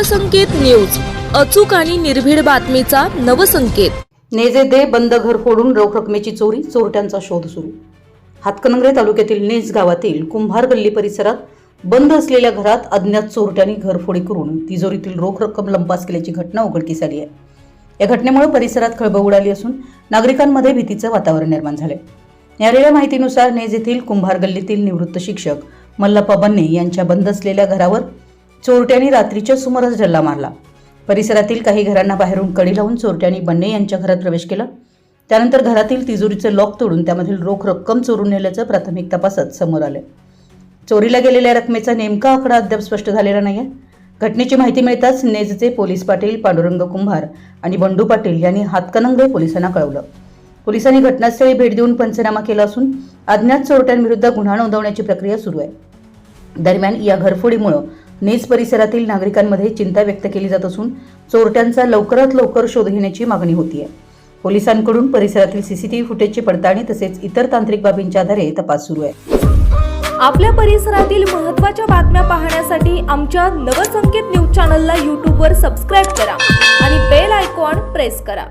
Navsanket news, अचूक आणि निर्भीड बातमीचा नवसंकेत। नेजे दे बंद घर फोडून रोख रकमेची चोरी, चोरट्यांचा शोध सुरू। हातकणंगले तालुक्यातील नेज गावातील कुंभार गल्ली परिसरात बंद असलेल्या घरात अज्ञात चोरट्यांनी घरफोडी करून तिजोरीतील रोख रक्कम लंपास केल्याची घटना उघडकीस आली आहे। या घटनेमुळे परिसरात खळबळ उडाली असून नागरिकांमध्ये भीतीचे वातावरण निर्माण झाले। मिळालेल्या माहितीनुसार नेज येथील कुंभार गल्लीतील निवृत्त शिक्षक मल्लप्पा बन्ने यांच्या बंद असलेल्या घरावर चोरट्यांनी रात्रीच्या सुमारास डल्ला मारला। परिसरातील काही घरांना बाहेरून कडी लावून चोरट्यांनी बन्ने यांच्या घरात प्रवेश केला। त्यानंतर घरातील तिजोरीचे लॉक तोडून त्यामधील रोख रक्कम चोरून नेल्याचं प्राथमिक तपासात समोर आले। चोरीला गेलेल्या रकमेचा नेमका आकडा अद्याप स्पष्ट झालेला नाहीये। घटनेची माहिती मिळताच नेजचे पोलीस पाटील पांडुरंग कुंभार आणि बंडू पाटील यांनी हातकणंगले पोलिसांना कळवलं। पोलिसांनी घटनास्थळी भेट देऊन पंचनामा केला असून अज्ञात चोरट्यांविरुद्ध गुन्हा नोंदवण्याची प्रक्रिया सुरू आहे। दरम्यान या घरफोडीमुळे नेज परिसरातील नागरिकांमध्ये चिंता व्यक्त केली जात असून चोरट्यांचा लवकरात लवकर शोध घेण्याची मागणी होती आहे। पोलिसांकडून परिसरातील सीसीटीव्ही फुटेजची पडताळणी तसेच इतर तांत्रिक बाबींच्या आधारे तपास सुरू आहे। आपल्या परिसरातील महत्त्वाच्या बातम्या पाहण्यासाठी आमच्या नवसंकेत न्यूज चॅनलला YouTube वर सबस्क्राइब करा आणि बेल आयकॉन प्रेस करा।